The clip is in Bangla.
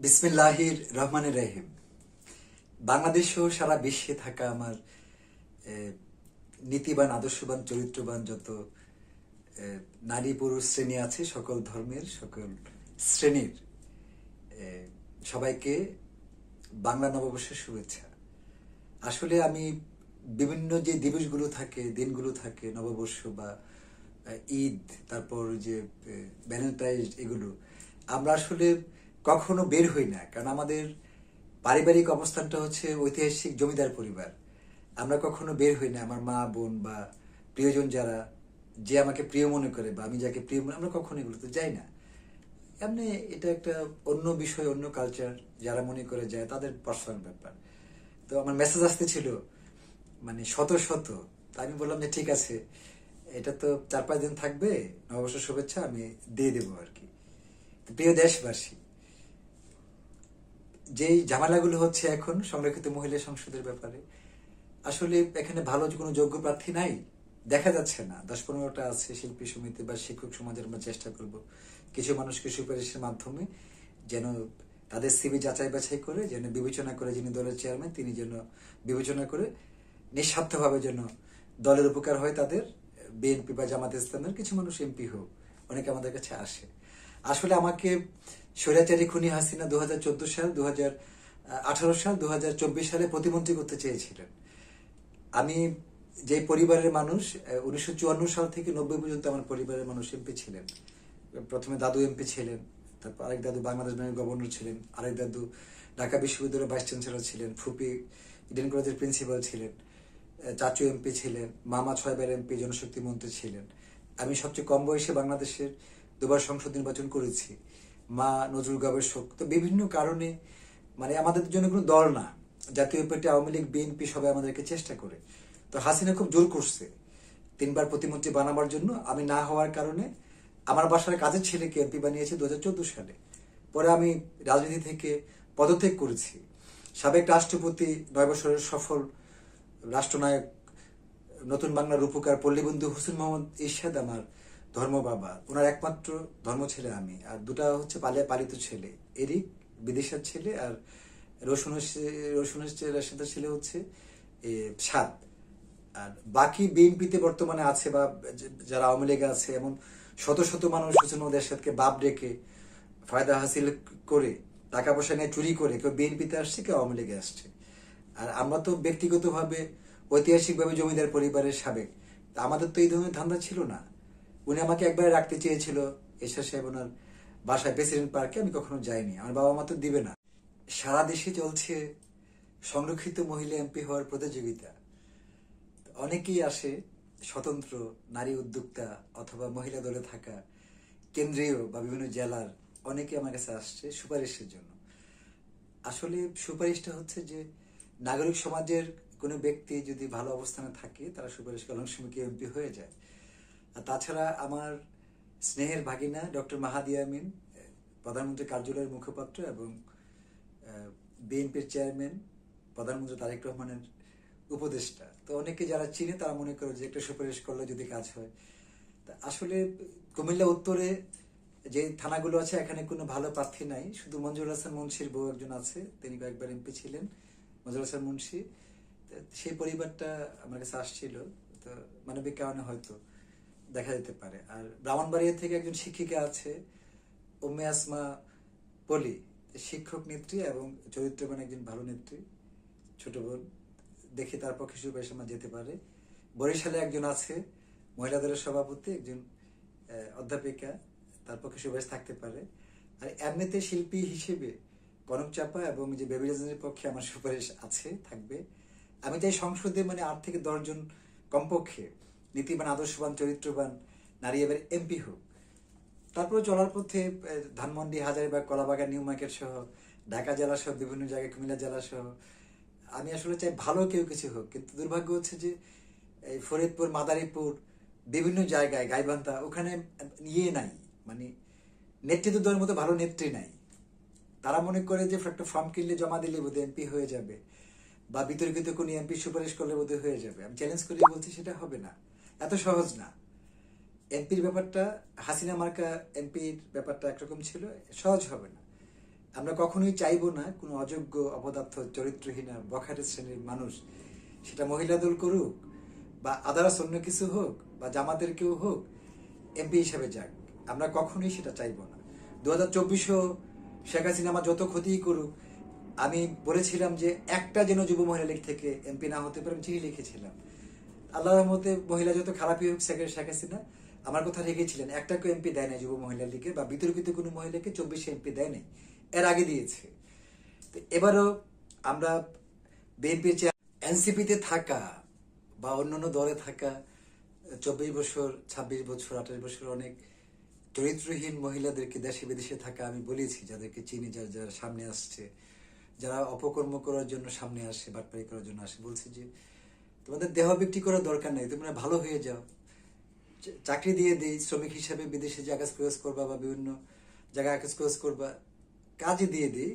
বিসমিল্লাহির রহমানির রহিম। বাংলাদেশ ও সারা বিশ্বে থাকা আমার নীতিবান আদর্শবান চরিত্রবান যত নারী পুরুষ শ্রেণী আছে, সকল ধর্মের সকল শ্রেণীর সবাইকে বাংলা নববর্ষের শুভেচ্ছা। আসলে আমি বিভিন্ন যে দিবসগুলো থাকে, দিনগুলো থাকে, নববর্ষ বা ঈদ, তারপর যে ভ্যালেন্টাইন, এগুলো আমরা আসলে কখনো বের হই না, কারণ আমাদের পারিবারিক অবস্থানটা হচ্ছে ঐতিহাসিক জমিদার পরিবার। আমরা কখনো বের হই না, আমার মা বোন বা প্রিয়জন যারা, যে আমাকে প্রিয় মনে করে বা আমি যাকে প্রিয় মনে, আমরা কখনো এগুলোতে যাই না। এমনি এটা একটা অন্য বিষয়, অন্য কালচার, যারা মনে করে যায় তাদের পার্সোনাল ব্যাপার। তো আমার মেসেজ আসতে ছিল মানে শত শত। তা আমি বললাম যে ঠিক আছে, এটা তো 4-5 দিন থাকবে, নববর্ষ শুভেচ্ছা আমি দিয়ে দেবো আর কি। প্রিয় দেশবাসী, যেই ঝামেলাগুলো হচ্ছে এখন সংরক্ষিত মহিলা সংসদের ব্যাপারে, আসলে এখানে ভালো কোনো যোগ্য প্রার্থী নাই, দেখা যাচ্ছে না। 10-15টা আছে শিল্পী সমিতি বা শিক্ষক সমাজের, আমরা চেষ্টা করব কিছু মানুষকে সুপারিশের মাধ্যমে যেন তাদের সিভি যাচাই বাছাই করে, যেন বিবেচনা করে, যিনি দলের চেয়ারম্যান তিনি যেন বিবেচনা করে নিঃস্বার্থভাবে যেন দলের উপকার হয় তাদের। বিএনপি বা জামাত ইসলামের কিছু মানুষ এমপি হোক, অনেকে আমাদের কাছে আসে। আসলে আমাকে স্বৈরাচারী খুনি হাসিনা 2014 সাল, 2018 সাল, 2024 সালে প্রতিমন্ত্রী করতে চেয়েছিলেন। আমি যে পরিবারের মানুষ, 1954 সাল থেকে 90 পর্যন্ত আমার পরিবারের মানুষ এমপি ছিলেন। প্রথমে দাদু এমপি ছিলেন, তারপর আরেক দাদু বাংলাদেশ ব্যাংকের গভর্নর ছিলেন, আরেক দাদু ঢাকা বিশ্ববিদ্যালয়ের ভাইস চ্যান্সেলর ছিলেন, ফুপি ইডেন কলেজের প্রিন্সিপাল ছিলেন, চাচু এমপি ছিলেন, মামা 6বার এমপি, জনশক্তি মন্ত্রী ছিলেন। আমি সবচেয়ে কম বয়সে বাংলাদেশের 2বার সংসদ নির্বাচন করেছি। মা নজরুল গবেষক। তো বিভিন্ন কারণে মানে আমাদের জন্য কোনো দল না, জাতীয় পার্টি, আওয়ামী লীগ, বিএনপি সবাই আমাদেরকে চেষ্টা করে। তো হাসিনা খুব জোর করছে 3বার প্রতিমন্ত্রী বানাবার জন্য। আমি না হওয়ার কারণে আমার বাসার কাজের ছেলেকে এমপি বানিয়েছে 2014 সালে। পরে আমি রাজনীতি থেকে পদত্যাগ করেছি। সাবেক রাষ্ট্রপতি, 9 বছরের সফল রাষ্ট্রনায়ক, নতুন বাংলার রূপকার পল্লীবন্ধু হোসেন মোহাম্মদ এরশাদ আমার ধর্ম বাবা, ওনার একমাত্র ধর্ম ছেলে আমি। আর দুটা হচ্ছে পালিত ছেলে, এরিক বিদেশের ছেলে, আর রসুনের ছেলে হচ্ছে সাদ। আর বাকি বিএনপিতে বর্তমানে আছে বা যারা আওয়ামী লীগে আছে, এমন শত শত মানুষ হোসেন মোহাম্মদ এরশাদকে বাপ রেখে ফায়দা হাসিল করে, টাকা পয়সা নিয়ে চুরি করে কেউ বিএনপিতে আসছে, কেউ আওয়ামী লীগে আসছে। আর আমরা তো ব্যক্তিগতভাবে ঐতিহাসিকভাবে জমিদার পরিবারের সাবেক, তা আমাদের তো এই ধরনের ধান্দা ছিল না। উনি আমাকে একবার রাখতে চেয়েছিল এরশাদ সাহেব ওনার বাসায়, প্রেসিডেন্ট পার্কে। আমি কখনো যাইনি, আমার বাবা মা তো দিবে না। সারা দেশে চলছে সংরক্ষিত মহিলা এমপি হওয়ার প্রতিযোগিতা। অনেকেই আসে, স্বতন্ত্র নারী উদ্যোক্তা অথবা মহিলা দলে থাকা কেন্দ্রীয় বা বিভিন্ন জেলার অনেকে আমার কাছে আসছে সুপারিশের জন্য। আসলে সুপারিশটা হচ্ছে যে নাগরিক সমাজের কোনো ব্যক্তি যদি ভালো অবস্থানে থাকে, তারা সুপারিশ করে, অনেক সময় এমপি হয়ে যায়। আর তাছাড়া আমার স্নেহের ভাগিনা ডক্টর মাহাদি আমিন, প্রধানমন্ত্রী কার্যালয়ের মুখপাত্র এবং বিএনপির চেয়ারম্যান, প্রধানমন্ত্রী তারেক রহমানের উপদেষ্টা। তো অনেকে যারা চিনে তারা মনে করে যে একটা সুপারিশ করলে যদি কাজ হয়। তা আসলে কুমিল্লা উত্তরে যে থানাগুলো আছে, এখানে কোনো ভালো প্রার্থী নাই, শুধু মঞ্জুর হাসান মুন্সির বউ একজন আছে, তিনি কয়েকবার এমপি ছিলেন, মঞ্জুর হাসান মুন্সি। সেই পরিবারটা আমার কাছে আসছিল, তো মানবিক কারণে হয়তো দেখা যেতে পারে। আর ব্রাহ্মণবাড়িয়া থেকে একজন শিক্ষিকা আছে, উম্মে আসমা পলি, শিক্ষক নেত্রী এবং চরিত্রবান একজন ভালো নেত্রী, ছোট বোন। দেখি তার পক্ষে সুপারিশ আমার যেতে পারে। বরিশালে একজন আছে, মহিলা দলের সভাপতি, একজন অধ্যাপিকা, তার পক্ষে সুপারিশ থাকতে পারে। আর এমনিতে শিল্পী হিসেবে কনক চাপা এবং যে বেবি রাজনের পক্ষে আমার সুপারিশ আছে, থাকবে। আমি চাই সংসদে মানে 8 থেকে 10 জন কমপক্ষে নীতিবান, আদর্শবান, চরিত্রবান নারী এবার এমপি হোক। তারপরে চলার পথে ধানমন্ডি, হাজারীবাগ, কলাবাগান, নিউ মার্কেট সহ ঢাকা জেলা সহ বিভিন্ন জায়গায়, কুমিল্লা জেলা সহ আমি আসলে চাই ভালো কেউ কিছু হোক। কিন্তু দুর্ভাগ্য হচ্ছে যে এই ফরিদপুর, মাদারীপুর, বিভিন্ন জায়গায়, গাইবান্ধা, ওখানে নাই, মানে নেতৃত্ব দেওয়ার মতো ভালো নেত্রী নাই। তারা মনে করে যে একটা ফর্ম কিনলে জমা দিলে বোধহয় এমপি হয়ে যাবে, বা বিতর্কিত কোনো এমপি সুপারিশ করলে বোধহয় হয়ে যাবে। আমি চ্যালেঞ্জ করে বলছি সেটা হবে না, এত সহজ না। এমপির ব্যাপারটা, হাসিনা মার্কা এমপির ব্যাপারটা একরকম ছিল, সহজ হবে না। আমরা কখনোই চাইবো না কোনো অযোগ্য অপদার্থ চরিত্রহীন বখাটে শ্রেণীর মানুষ, সেটা মহিলা দল করুক বা আদার্স অন্য কিছু হোক বা জামাতের কেউ হোক, এমপি হিসেবে যাক। আমরা কখনোই সেটা চাইবো না। 2024-ও শেখ হাসিনা আমার যত ক্ষতিই করুক, আমি বলেছিলাম যে একটা যেন যুব মহিলা লীগ থেকে এমপি না হতে পারে, আমি চিঠি লিখেছিলাম। আল্লাহর রহমতে মহিলা যত খারাপই হোক, শেখ হাসিনা আমার কথা রেখেছিলেন। একটাকে এমপি দেয় নাই যুব মহিলা লীগের বা বিতর্কিত কোনো মহিলাকে 24 এমপি দেয় নাই, এর আগে দিয়েছে। তো এবারও আমরা বিএনপির এনসিপিতে থাকা বা অন্যান্য দলে থাকা 24 বছর, 26 বছর, 28 বছর অনেক চরিত্রহীন মহিলাদেরকে দেশে বিদেশে থাকা আমি বলেছি, যাদেরকে চিনি, যারা সামনে আসছে, যারা অপকর্ম করার জন্য সামনে আসে, বাটপাড়ি করার জন্য আসে, বলছি যে তোমাদের দেহ বিক্রি করার দরকার নেই, তোমরা ভালো হয়ে যাও, চাকরি দিয়ে দিই, শ্রমিক হিসাবে বিদেশে জায়গা ক্রস করবা বা বিভিন্ন জায়গায় কাজ করবা, কাজে দিয়ে দিই,